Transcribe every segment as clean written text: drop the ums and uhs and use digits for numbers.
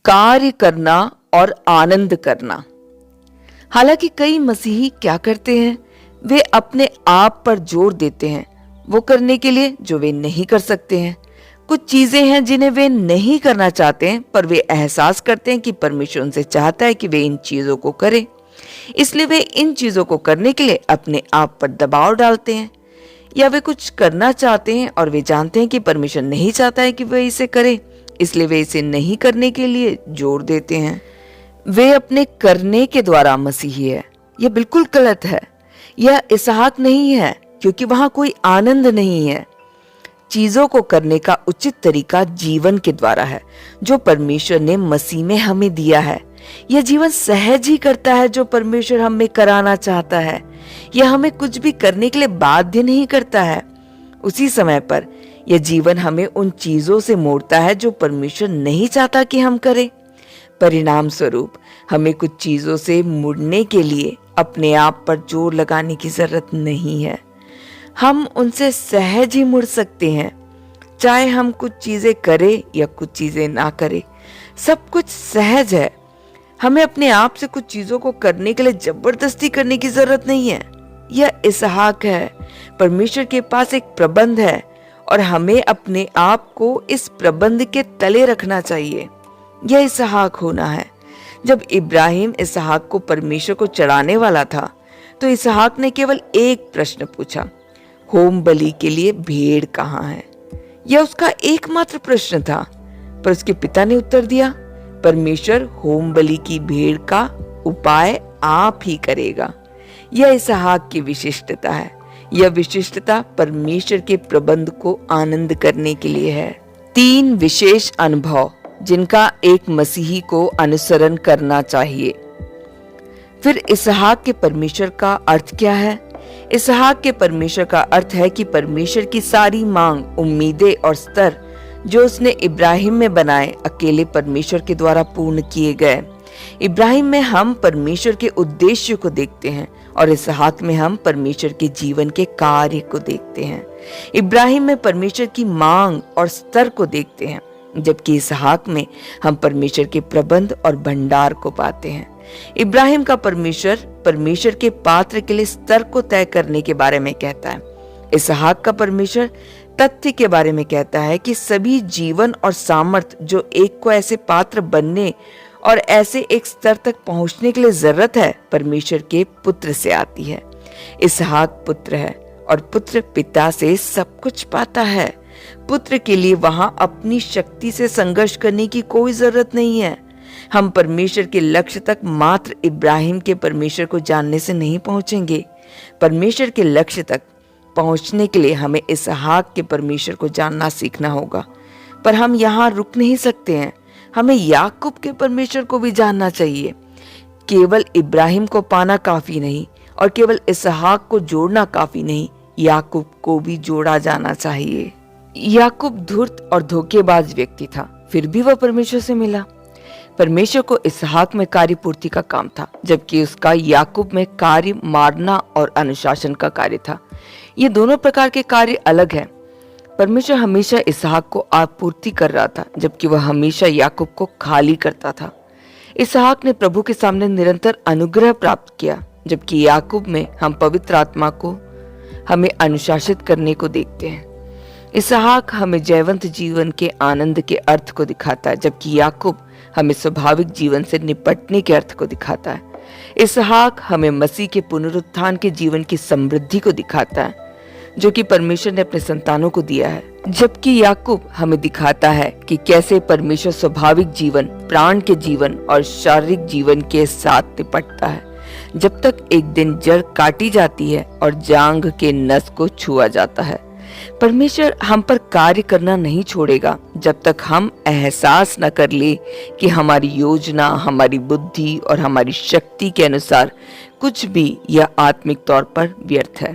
कार्य करना और आनंद करना। हालांकि कई मसीही क्या करते हैं, वे अपने आप पर जोर देते हैं वो करने के लिए जो वे नहीं कर सकते हैं। कुछ चीजें हैं जिन्हें वे नहीं करना चाहते हैं, पर वे एहसास करते हैं कि परमेश्वर उनसे चाहता है कि वे इन चीजों को करें, इसलिए वे इन चीजों को करने के लिए अपने आप पर दबाव डालते हैं। या वे कुछ करना चाहते हैं और वे जानते हैं कि परमेश्वर नहीं चाहता है कि वे इसे करें, इसलिए वे इसे नहीं करने के लिए जोर देते हैं। वे अपने करने के द्वारा मसीही है। यह बिल्कुल गलत है। यह इसहाक नहीं है, क्योंकि वहां कोई आनंद नहीं है। चीजों को करने का उचित तरीका जीवन के द्वारा है जो परमेश्वर ने मसीह में हमें दिया है। यह जीवन सहज ही करता है जो परमेश्वर हमें कराना चाहता है। यह हमें कुछ भी करने के लिए बाध्य नहीं करता है। उसी समय पर यह जीवन हमें उन चीजों से मोड़ता है जो परमेश्वर नहीं चाहता कि हम करें। परिणाम स्वरूप हमें कुछ चीजों से मुड़ने के लिए अपने आप पर जोर लगाने की जरूरत नहीं है। हम उनसे सहज ही मुड़ सकते हैं, चाहे हम कुछ चीजें करें या कुछ चीजें ना करें। सब कुछ सहज है। हमें अपने आप से कुछ चीजों को करने के लिए जबरदस्ती करने की जरूरत नहीं है। यह इसहाक है। परमेश्वर के पास एक प्रबंध है और हमें अपने आप को इस प्रबंध के तले रखना चाहिए। यह इसहाक होना है। जब इब्राहिम इसहाक को परमेश्वर को चढ़ाने वाला था तो इसहाक ने केवल एक प्रश्न पूछा, होम बलि के लिए भेड़ कहाँ है? यह उसका एकमात्र प्रश्न था, पर उसके पिता ने उत्तर दिया, परमेश्वर होम बलि की भेड़ का उपाय आप ही करेगा। यह इसहाक की विशिष्टता है। यह विशिष्टता परमेश्वर के प्रबंध को आनंद करने के लिए है। 3 विशेष अनुभव जिनका एक मसीही को अनुसरण करना चाहिए। फिर इसहाक के परमेश्वर का अर्थ क्या है? इसहाक के परमेश्वर का अर्थ है कि परमेश्वर की सारी मांग, उम्मीदें और स्तर जो उसने इब्राहिम में बनाए, अकेले परमेश्वर के द्वारा पूर्ण किए गए। इब्राहिम में हम परमेश्वर के उद्देश्य को देखते हैं और इसहाक में हम परमेश्वर के जीवन के कार्य को देखते हैं। इब्राहिम में परमेश्वर की मांग और स्तर को देखते हैं, जबकि इसहाक में हम परमेश्वर के प्रबंध और भंडार को पाते हैं। इब्राहिम का परमेश्वर के पात्र के लिए स्तर को तय करने के बारे में कहता है। इसहाक का परमेश्वर तथ्य के बारे में कहता है कि सभी जीवन और सामर्थ जो एक को ऐसे पात्र बनने और ऐसे एक स्तर तक पहुंचने के लिए जरूरत है, परमेश्वर के पुत्र से आती है। इसहाक पुत्र है और पुत्र पिता से सब कुछ पाता है। पुत्र के लिए वहां अपनी शक्ति से संघर्ष करने की कोई जरूरत नहीं है। हम परमेश्वर के लक्ष्य तक मात्र इब्राहिम के परमेश्वर को जानने से नहीं पहुंचेंगे। परमेश्वर के लक्ष्य तक पहुंचने के लिए हमें इसहाक के परमेश्वर को जानना सीखना होगा। पर हम यहाँ रुक नहीं सकते हैं। हमें याकूब के परमेश्वर को भी जानना चाहिए। केवल इब्राहिम को पाना काफी नहीं और केवल इसहाक को जोड़ना काफी नहीं, याकूब को भी जोड़ा जाना चाहिए। याकूब धूर्त और धोखेबाज व्यक्ति था, फिर भी वह परमेश्वर से मिला। परमेश्वर को इसहाक में कार्य पूर्ति का काम था, जबकि उसका याकूब में कार्य मारना और अनुशासन का कार्य था। ये दोनों प्रकार के कार्य अलग हैं। परमेश्वर हमेशा इसहाक को आपूर्ति कर रहा था, जबकि वह हमेशा याकूब को खाली करता था। इसहाक ने प्रभु के सामने निरंतर अनुग्रह प्राप्त किया, जबकि याकूब में हम पवित्र आत्मा को हमें अनुशासित करने को देखते हैं। इसहाक हमें जयवंत जीवन के आनंद के अर्थ को दिखाता है, जबकि याकूब हमें स्वाभाविक जीवन से निपटने के अर्थ को दिखाता है। इसहाक हमें मसीह के पुनरुत्थान के जीवन की समृद्धि को दिखाता है, जो कि परमेश्वर ने अपने संतानों को दिया है, जबकि याकूब हमें दिखाता है कि कैसे परमेश्वर स्वाभाविक जीवन, प्राण के जीवन और शारीरिक जीवन के साथ निपटता है, जब तक एक दिन जड़ काटी जाती है और जांघ के नस को छुआ जाता है। परमेश्वर हम पर कार्य करना नहीं छोड़ेगा जब तक हम एहसास न कर ले कि हमारी योजना, हमारी बुद्धि और हमारी शक्ति के अनुसार कुछ भी यह आत्मिक तौर पर व्यर्थ है।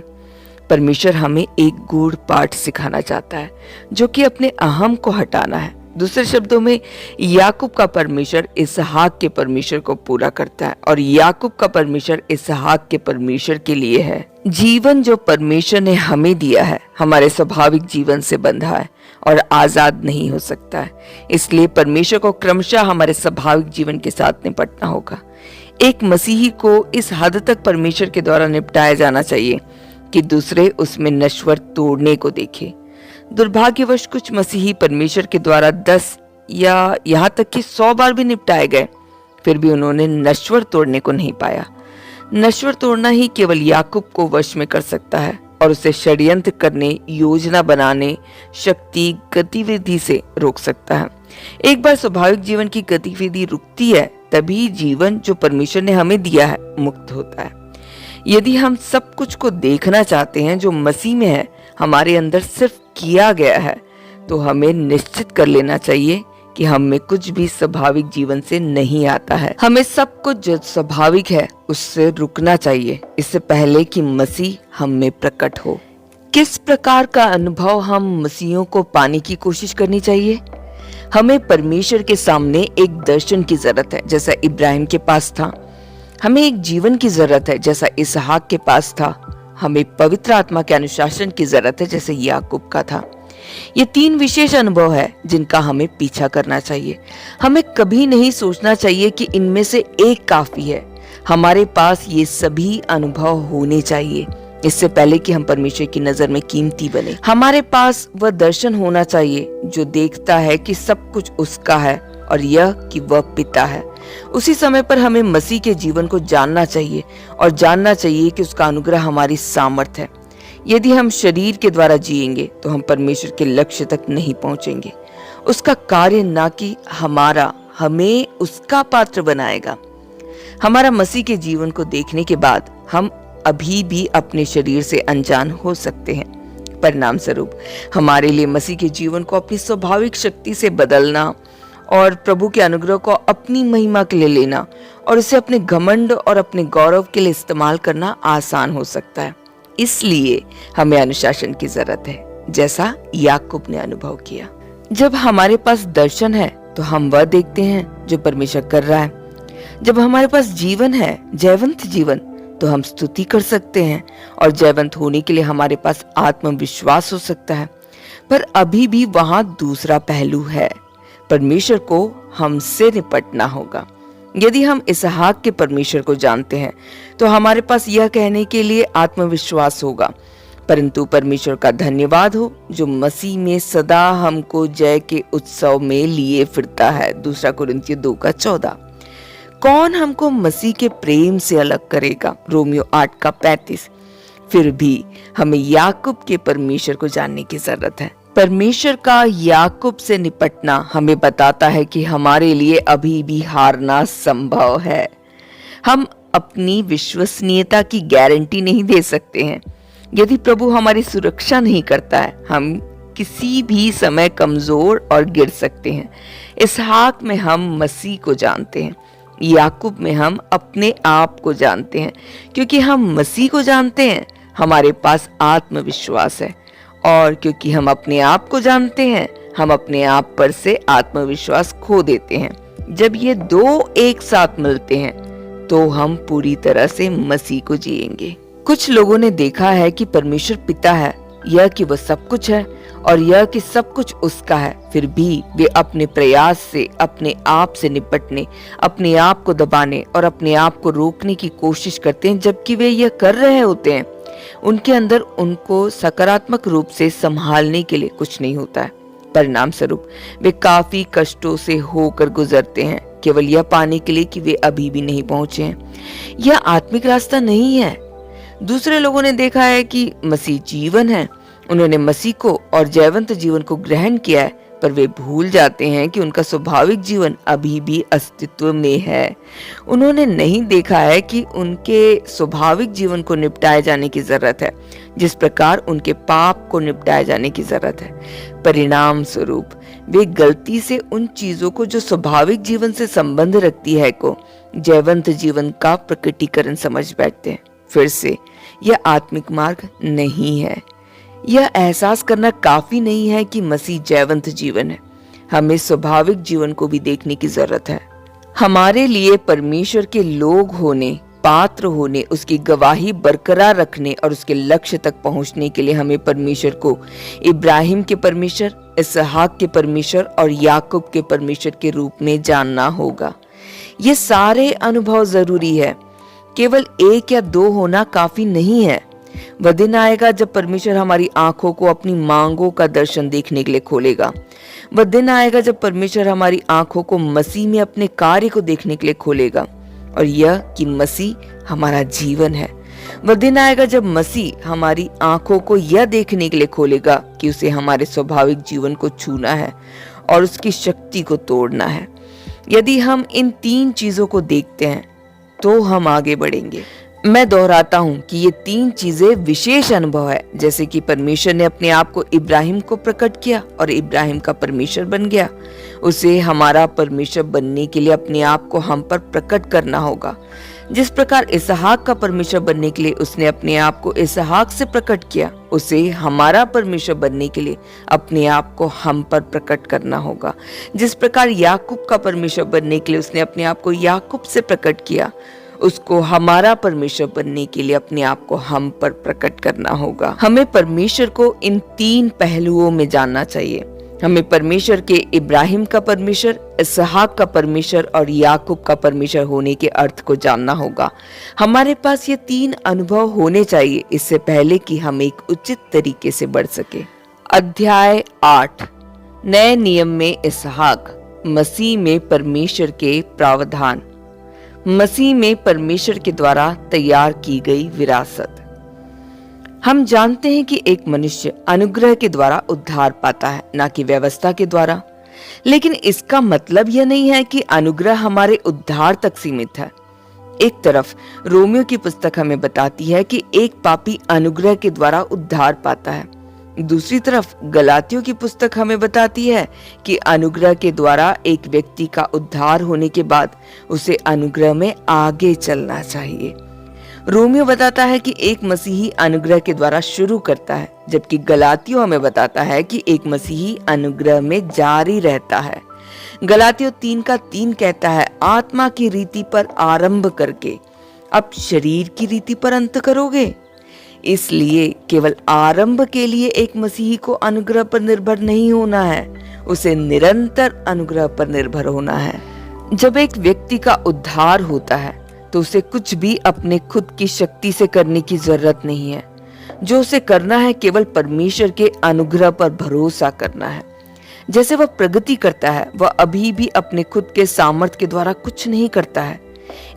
परमेश्वर हमें एक गूढ़ पाठ सिखाना चाहता है, जो कि अपने अहम को हटाना है। दूसरे शब्दों में, याकूब का परमेश्वर इसहाक के परमेश्वर को पूरा करता है और याकूब का परमेश्वर इसहाक के परमेश्वर के लिए है। जीवन जो परमेश्वर ने हमें दिया है हमारे स्वाभाविक जीवन से बंधा है और आजाद नहीं हो सकता है। इसलिए परमेश्वर को क्रमशः हमारे स्वाभाविक जीवन के साथ निपटना होगा। एक मसीही को इस हद तक परमेश्वर के द्वारा निपटाया जाना चाहिए कि दूसरे उसमें नश्वर तोड़ने को देखे। दुर्भाग्यवश कुछ मसीही परमेश्वर के द्वारा 10 या यहाँ तक कि 100 बार भी निपटाए गए, फिर भी उन्होंने नश्वर तोड़ने को नहीं पाया। नश्वर तोड़ना ही केवल याकूब को वश में कर सकता है और उसे षड्यंत्र करने, योजना बनाने, शक्ति, गतिविधि से रोक सकता है। एक बार स्वाभाविक जीवन की गतिविधि रुकती है, तभी जीवन जो परमेश्वर ने हमें दिया है मुक्त होता है। यदि हम सब कुछ को देखना चाहते हैं जो मसीह में है, हमारे अंदर सिर्फ किया गया है, तो हमें निश्चित कर लेना चाहिए कि हम में कुछ भी स्वाभाविक जीवन से नहीं आता है। हमें सब कुछ जो स्वाभाविक है उससे रुकना चाहिए, इससे पहले कि मसीह हम में प्रकट हो। किस प्रकार का अनुभव हम मसीहों को पाने की कोशिश करनी चाहिए? हमें परमेश्वर के सामने एक दर्शन की जरूरत है, जैसा इब्राहिम के पास था। हमें एक जीवन की जरूरत है, जैसा इसहाक के पास था। हमें पवित्र आत्मा के अनुशासन की जरूरत है, जैसे याकूब का था। ये 3 विशेष अनुभव है जिनका हमें पीछा करना चाहिए। हमें कभी नहीं सोचना चाहिए कि इनमें से एक काफी है। हमारे पास ये सभी अनुभव होने चाहिए, इससे पहले कि हम परमेश्वर की नजर में कीमती बने। हमारे पास वह दर्शन होना चाहिए जो देखता है कि सब कुछ उसका है और यह कि वह पिता है। उसी समय पर हमें मसीह के जीवन को जानना चाहिए और जानना चाहिए कि उसका अनुग्रह हमारी सामर्थ्य है। यदि हम शरीर के द्वारा जिएंगे तो हम परमेश्वर के लक्ष्य तक नहीं पहुंचेंगे। उसका कार्य ना कि हमारा हमें उसका पात्र बनाएगा। हमारा मसीह के जीवन को देखने के बाद हम अभी भी अपने शरीर से अनजान हो सकते हैं। परिणाम स्वरूप हमारे लिए मसीह के जीवन को अपनी स्वाभाविक शक्ति से बदलना और प्रभु के अनुग्रह को अपनी महिमा के लिए लेना और उसे अपने घमंड और अपने गौरव के लिए इस्तेमाल करना आसान हो सकता है। इसलिए हमें अनुशासन की जरूरत है, जैसा याकूब ने अनुभव किया। जब हमारे पास दर्शन है तो हम वह देखते हैं जो परमेश्वर कर रहा है। जब हमारे पास जीवन है, जयवंत जीवन, तो हम स्तुति कर सकते हैं और जयवंत होने के लिए हमारे पास आत्मविश्वास हो सकता है। पर अभी भी वहां दूसरा पहलू है। परमेश्वर को हमसे निपटना होगा। यदि हम इसहाक के परमेश्वर को जानते हैं तो हमारे पास यह कहने के लिए आत्मविश्वास होगा, परंतु परमेश्वर का धन्यवाद हो जो मसीह में सदा हमको जय के उत्सव में लिए फिरता है। 2 कुरिन्थियों 2:14। कौन हमको मसीह के प्रेम से अलग करेगा? रोमियो 8:35। फिर भी हमें याकूब के परमेश्वर को जानने की जरूरत है। परमेश्वर का याकूब से निपटना हमें बताता है कि हमारे लिए अभी भी हारना संभव है। हम अपनी विश्वसनीयता की गारंटी नहीं दे सकते हैं। यदि प्रभु हमारी सुरक्षा नहीं करता है, हम किसी भी समय कमजोर और गिर सकते हैं। इसहाक में हम मसीह को जानते हैं, याकूब में हम अपने आप को जानते हैं। क्योंकि हम मसीह को जानते हैं, हमारे पास आत्मविश्वास है, और क्योंकि हम अपने आप को जानते हैं, हम अपने आप पर से आत्मविश्वास खो देते हैं। जब ये 2 एक साथ मिलते हैं तो हम पूरी तरह से मसीह को जिएंगे। कुछ लोगों ने देखा है कि परमेश्वर पिता है, यह कि वह सब कुछ है और यह कि सब कुछ उसका है, फिर भी वे अपने प्रयास से अपने आप से निपटने, अपने आप को दबाने और अपने आप को रोकने की कोशिश करते हैं। जबकि वे यह कर रहे होते हैं, उनके अंदर उनको सकारात्मक रूप से संभालने के लिए कुछ नहीं होता है। परिणाम स्वरूप वे काफी कष्टों से होकर गुजरते हैं, केवल यह पाने के लिए कि वे अभी भी नहीं पहुंचे हैं। यह आत्मिक रास्ता नहीं है। दूसरे लोगों ने देखा है कि मसीह जीवन है, उन्होंने मसीह को और जयवंत जीवन को ग्रहण किया है, पर वे भूल जाते हैं कि उनका स्वाभाविक जीवन अभी भी अस्तित्व में है। उन्होंने नहीं देखा है कि उनके स्वाभाविक जीवन को निपटाए जाने की जरूरत है, जिस प्रकार उनके पाप को निपटाए जाने की जरूरत है। परिणाम स्वरूप वे गलती से उन चीजों को जो स्वाभाविक जीवन से संबंध रखती है को जयवंत जीवन का प्रकटीकरण समझ बैठते हैं। फिर से यह आत्मिक मार्ग नहीं है। यह एहसास करना काफी नहीं है कि मसीह जयवंत जीवन है। हमें स्वाभाविक जीवन को भी देखने की जरूरत है। हमारे लिए परमेश्वर के लोग होने पात्र होने, उसकी गवाही बरकरार रखने और उसके लक्ष्य तक पहुंचने के लिए हमें परमेश्वर को इब्राहिम के परमेश्वर, इसहाक के परमेश्वर और याकूब के परमेश्वर के रूप में जानना होगा। ये सारे अनुभव जरूरी है, केवल एक या दो होना काफी नहीं है। वह दिन आएगा जब परमेश्वर हमारी आंखों को अपनी मांगों का दर्शन देखने के लिए खोलेगा। वह दिन आएगा जब परमेश्वर हमारी आंखों को मसीह में अपने कार्य को देखने के लिए खोलेगा, और यह कि मसीह हमारा जीवन है। वह दिन आएगा जब मसीह हमारी आंखों को यह देखने के लिए खोलेगा कि उसे हमारे स्वाभाविक जीवन को छूना है और उसकी शक्ति को तोड़ना है। यदि हम इन तीन चीजों को देखते हैं तो हम आगे बढ़ेंगे। मैं दोहराता हूं कि ये तीन चीजें विशेष अनुभव है। जैसे कि परमेश्वर ने अपने आप को इब्राहिम को प्रकट किया और इब्राहिम का परमेश्वर बन गया, उसे हमारा परमेश्वर बनने के लिए अपने आप को हम पर प्रकट करना होगा। जिस प्रकार इसहाक का परमेश्वर बनने के लिए उसने अपने आप को इसहाक से प्रकट किया, उसे हमारा परमेश्वर बनने के लिए अपने आप को हम पर प्रकट करना होगा। जिस प्रकार याकूब का परमेश्वर बनने के लिए उसने अपने आप को याकूब से प्रकट किया, उसको हमारा परमेश्वर बनने के लिए अपने आप को हम पर प्रकट करना होगा। हमें परमेश्वर को इन तीन पहलुओं में जानना चाहिए। हमें परमेश्वर के इब्राहिम का परमेश्वर, इसहाक का परमेश्वर और याकूब का परमेश्वर होने के अर्थ को जानना होगा। हमारे पास ये तीन अनुभव होने चाहिए इससे पहले कि हम एक उचित तरीके से बढ़ सके। अध्याय 8, नए नियम में इसहाक, मसीह में परमेश्वर के प्रावधान। मसीह में परमेश्वर के द्वारा तैयार की गई विरासत। हम जानते हैं कि एक मनुष्य अनुग्रह के द्वारा उद्धार पाता है, ना कि व्यवस्था के द्वारा। लेकिन इसका मतलब यह नहीं है कि अनुग्रह हमारे उद्धार तक सीमित है। एक तरफ रोमियो की पुस्तक हमें बताती है कि एक पापी अनुग्रह के द्वारा उद्धार पाता है, दूसरी तरफ गलातियों की पुस्तक हमें बताती है कि अनुग्रह के द्वारा एक व्यक्ति का उद्धार होने के बाद उसे अनुग्रह में आगे चलना चाहिए। रोमियो बताता है कि एक मसीही अनुग्रह के द्वारा शुरू करता है, जबकि गलातियों हमें बताता है कि एक मसीही अनुग्रह में जारी रहता है। गलातियों 3:3 कहता है, आत्मा की रीति पर आरंभ करके अब शरीर की रीति पर अंत करोगे। इसलिए केवल आरंभ के लिए एक मसीही को अनुग्रह पर निर्भर नहीं होना है, उसे निरंतर अनुग्रह पर निर्भर होना है। जब एक व्यक्ति का उद्धार होता है तो उसे कुछ भी अपने खुद की शक्ति से करने की जरूरत नहीं है। जो उसे करना है केवल परमेश्वर के अनुग्रह पर भरोसा करना है। जैसे वह प्रगति करता है, वह अभी भी अपने खुद के सामर्थ्य के द्वारा कुछ नहीं करता है।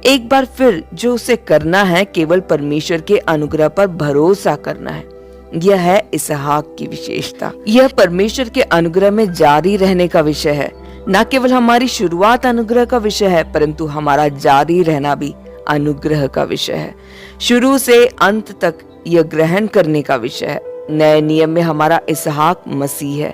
एक बार फिर जो उसे करना है केवल परमेश्वर के अनुग्रह पर भरोसा करना है। यह है इसहाक की विशेषता। यह परमेश्वर के अनुग्रह में जारी रहने का विषय है। न केवल हमारी शुरुआत अनुग्रह का विषय है, परंतु हमारा जारी रहना भी अनुग्रह का विषय है। शुरू से अंत तक यह ग्रहण करने का विषय है। नए नियम में हमारा इसहाक मसीह है।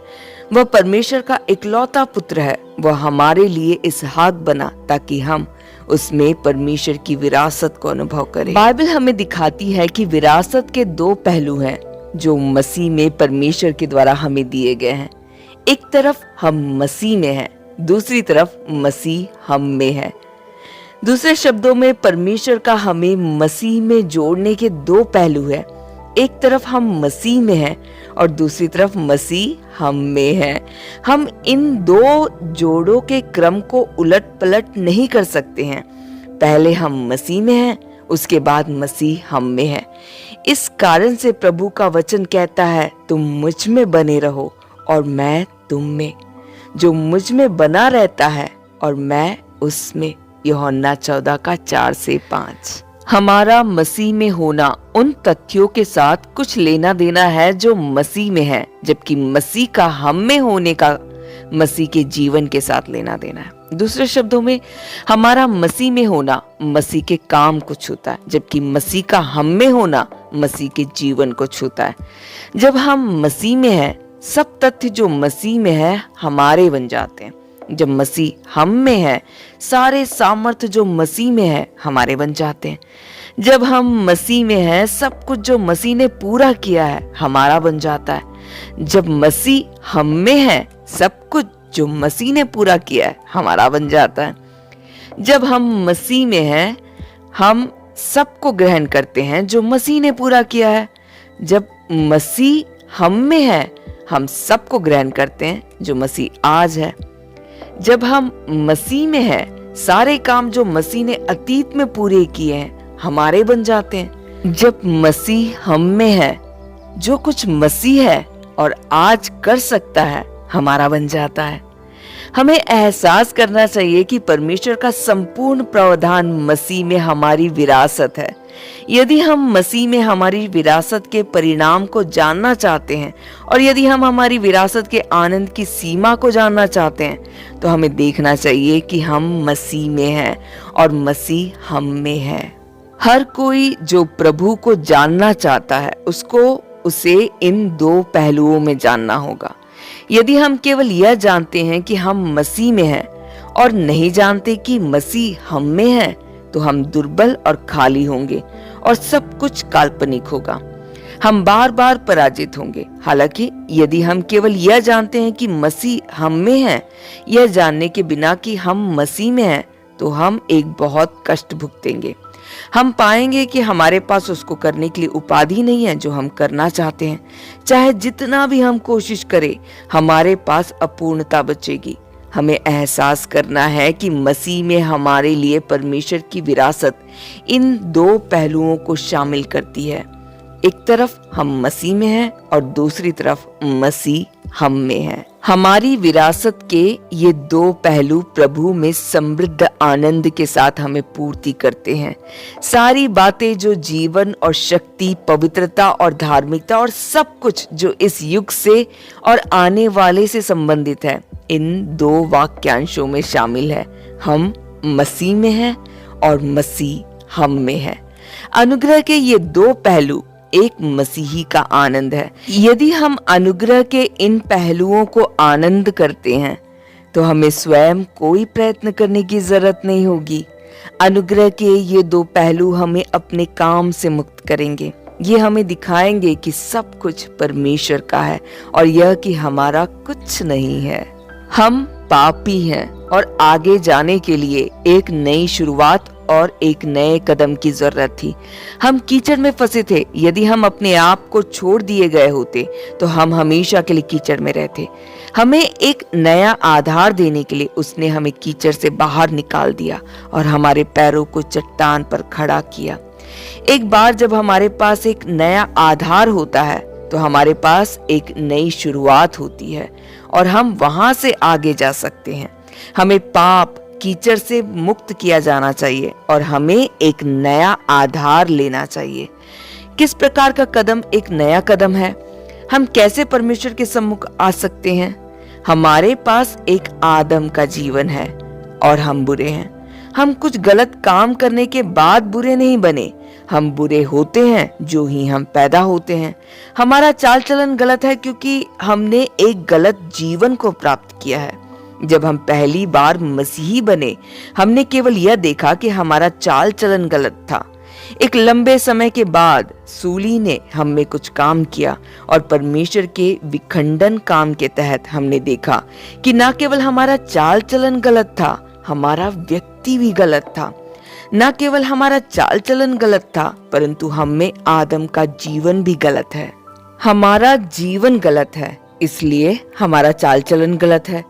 वह परमेश्वर का इकलौता पुत्र है। वह हमारे लिए इसहाक बना ताकि हम उसमें परमेश्वर की विरासत को अनुभव करें। बाइबल हमें दिखाती है कि विरासत के दो पहलू हैं जो मसीह में परमेश्वर के द्वारा हमें दिए गए हैं। एक तरफ हम मसीह में हैं, दूसरी तरफ मसीह हम में है। दूसरे शब्दों में परमेश्वर का हमें मसीह में जोड़ने के दो पहलू हैं। एक तरफ हम मसीह में हैं और दूसरी तरफ मसीह हम में है। हम इन दो जोड़ों के क्रम को उलट पलट नहीं कर सकते हैं। पहले हम मसीह में हैं, उसके बाद मसीह हम में है। इस कारण से प्रभु का वचन कहता है, तुम मुझ में बने रहो और मैं तुम में। जो मुझ में बना रहता है और मैं उसमें। यूहन्ना 14:4-5। हमारा मसीह में होना उन तथ्यों के साथ कुछ लेना देना है जो मसीह में है, जबकि मसीह का हम में होने का मसीह के जीवन के साथ लेना देना है। दूसरे शब्दों में हमारा मसीह में होना मसीह के काम को छूता है, जबकि मसीह का हम में होना मसीह के जीवन को छूता है। जब हम मसीह में हैं, सब तथ्य जो मसीह में है हमारे बन जाते हैं। जब मसीह हम में है, सारे सामर्थ्य जो मसीह में है हमारे बन जाते हैं। जब हम मसीह में हैं, सब कुछ जो मसीह ने पूरा किया है हमारा बन जाता है। जब मसीह हम में है, सब कुछ जो मसीह ने पूरा किया है हमारा बन जाता है। जब हम मसीह में हैं, हम सबको ग्रहण करते हैं जो मसीह ने पूरा किया है। जब मसीह हम में है, हम सबको ग्रहण करते हैं जो मसीह आज है। जब हम मसीह में हैं, सारे काम जो मसीह ने अतीत में पूरे किए हैं हमारे बन जाते हैं। जब मसीह हम में है, जो कुछ मसीह है और आज कर सकता है हमारा बन जाता है। हमें एहसास करना चाहिए कि परमेश्वर का संपूर्ण प्रावधान मसीह में हमारी विरासत है। यदि हम मसीह में हमारी विरासत के परिणाम को जानना चाहते हैं और यदि हम हमारी विरासत के आनंद की सीमा को जानना चाहते हैं, तो हमें देखना चाहिए कि हम मसीह में हैं और मसीह हम में है। हर कोई जो प्रभु को जानना चाहता है उसे इन दो पहलुओं में जानना होगा। यदि हम केवल यह जानते हैं कि हम मसीह में हैं और नहीं जानते कि मसीह हम में है, तो हम दुर्बल और खाली होंगे और सब कुछ काल्पनिक होगा। हम बार बार पराजित होंगे। हालांकि यदि हम केवल यह जानते हैं कि मसीह हम में है, यह जानने के बिना कि हम मसीह में हैं, तो हम एक बहुत कष्ट भुगतेंगे। हम पाएंगे कि हमारे पास उसको करने के लिए उपाधि नहीं है जो हम करना चाहते हैं। चाहे जितना भी हम कोशिश करें, हमारे पास अपूर्णता बचेगी। हमें एहसास करना है कि मसीह में हमारे लिए परमेश्वर की विरासत इन दो पहलुओं को शामिल करती है। एक तरफ हम मसीह में हैं और दूसरी तरफ मसीह हम में है। हमारी विरासत के ये दो पहलू प्रभु में समृद्ध आनंद के साथ हमें पूर्ति करते हैं। सारी बातें जो जीवन और शक्ति, पवित्रता और धार्मिकता और सब कुछ जो इस युग से और आने वाले से संबंधित है, इन दो वाक्यांशों में शामिल है। हम मसीह में हैं और मसीह हम में है। अनुग्रह के ये दो पहलू एक मसीही का आनंद है। यदि हम अनुग्रह के इन पहलुओं को आनंद करते हैं, तो हमें स्वयं कोई प्रयत्न करने की जरूरत नहीं होगी। अनुग्रह के ये दो पहलू हमें अपने काम से मुक्त करेंगे। ये हमें दिखाएंगे कि सब कुछ परमेश्वर का है और यह कि हमारा कुछ नहीं है। हम पापी हैं और आगे जाने के लिए एक नई शुरुआत और एक नए कदम की जरूरत थी। हम कीचड़ में फंसे थे। यदि हम अपने आप को छोड़ दिए गए होते, तो हम हमेशा के लिए कीचड़ में रहते। हमें एक नया आधार देने के लिए उसने हमें कीचड़ से बाहर निकाल दिया और हमारे पैरों को चट्टान पर खड़ा किया। एक बार जब हमारे पास एक नया आधार होता है, तो हमारे पास एक नई शुरुआत होती है और हम वहां से आगे जा सकते हैं। हमें पाप, कीचड़ से मुक्त किया जाना चाहिए और हमें एक नया आधार लेना चाहिए। किस प्रकार का कदम एक नया कदम है? हम कैसे परमेश्वर के सम्मुख आ सकते हैं? हमारे पास एक आदम का जीवन है और हम बुरे हैं। हम कुछ गलत काम करने के बाद बुरे नहीं बने। हम बुरे होते हैं जो ही हम पैदा होते हैं। हमारा चाल चलन गलत है क्योंकि हमने एक गलत जीवन को प्राप्त किया है। जब हम पहली बार मसीही बने, हमने केवल यह देखा कि हमारा चाल चलन गलत था। एक लंबे समय के बाद सूली ने हम में कुछ काम किया और परमेश्वर के विखंडन काम के तहत हमने देखा कि न केवल हमारा चाल चलन गलत था, हमारा व्यक्ति भी गलत था। न केवल हमारा चाल चलन गलत था, परंतु हम में आदम का जीवन भी गलत है। हमारा जीवन गलत है, इसलिए हमारा चाल चलन गलत है।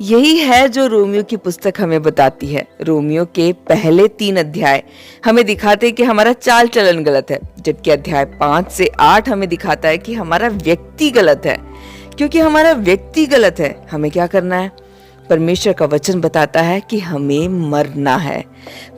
यही है जो रोमियो की पुस्तक हमें बताती है। रोमियो के पहले 3 अध्याय हमें दिखाते हैं कि हमारा चाल चलन गलत है, जबकि अध्याय 5 से 8 हमें दिखाता है कि हमारा व्यक्ति गलत है। क्योंकि हमारा व्यक्ति गलत है, हमें क्या करना है? परमेश्वर का वचन बताता है कि हमें मरना है।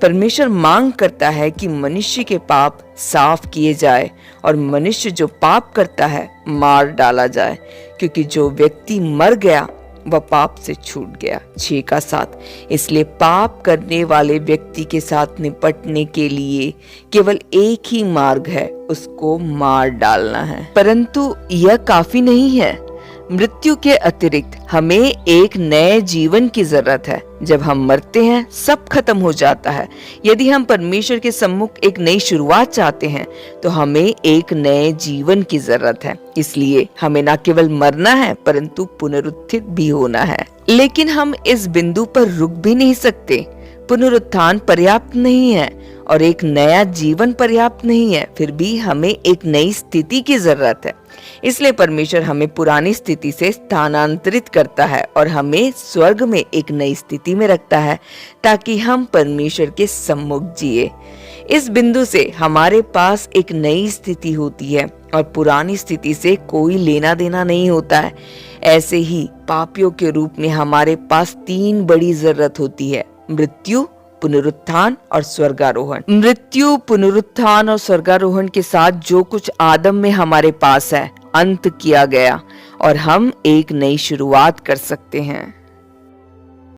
परमेश्वर मांग करता है कि मनुष्य के पाप साफ किए जाए और मनुष्य जो पाप करता है मार डाला जाए, क्योंकि जो व्यक्ति मर गया वह पाप से छूट गया। 6 का 7। इसलिए पाप करने वाले व्यक्ति के साथ निपटने के लिए केवल एक ही मार्ग है, उसको मार डालना है। परंतु यह काफी नहीं है। मृत्यु के अतिरिक्त हमें एक नए जीवन की जरूरत है। जब हम मरते हैं, सब खत्म हो जाता है। यदि हम परमेश्वर के सम्मुख एक नई शुरुआत चाहते हैं, तो हमें एक नए जीवन की जरूरत है। इसलिए हमें न केवल मरना है, परंतु पुनरुत्थित भी होना है। लेकिन हम इस बिंदु पर रुक भी नहीं सकते। पुनरुत्थान पर्याप्त नहीं है और एक नया जीवन पर्याप्त नहीं है, फिर भी हमें एक नई स्थिति की जरूरत है। इसलिए परमेश्वर हमें पुरानी स्थिति से स्थानांतरित करता है और हमें स्वर्ग में एक नई स्थिति में रखता है, ताकि हम परमेश्वर के सम्मुख जिए। इस बिंदु से हमारे पास एक नई स्थिति होती है और पुरानी स्थिति से कोई लेना देना नहीं होता है। ऐसे ही पापियों के रूप में हमारे पास 3 बड़ी जरूरत होती है: मृत्यु, पुनरुत्थान और स्वर्गारोहण। मृत्यु, पुनरुत्थान और स्वर्गारोहण के साथ जो कुछ आदम में हमारे पास है, अंत किया गया और हम एक नई शुरुआत कर सकते हैं।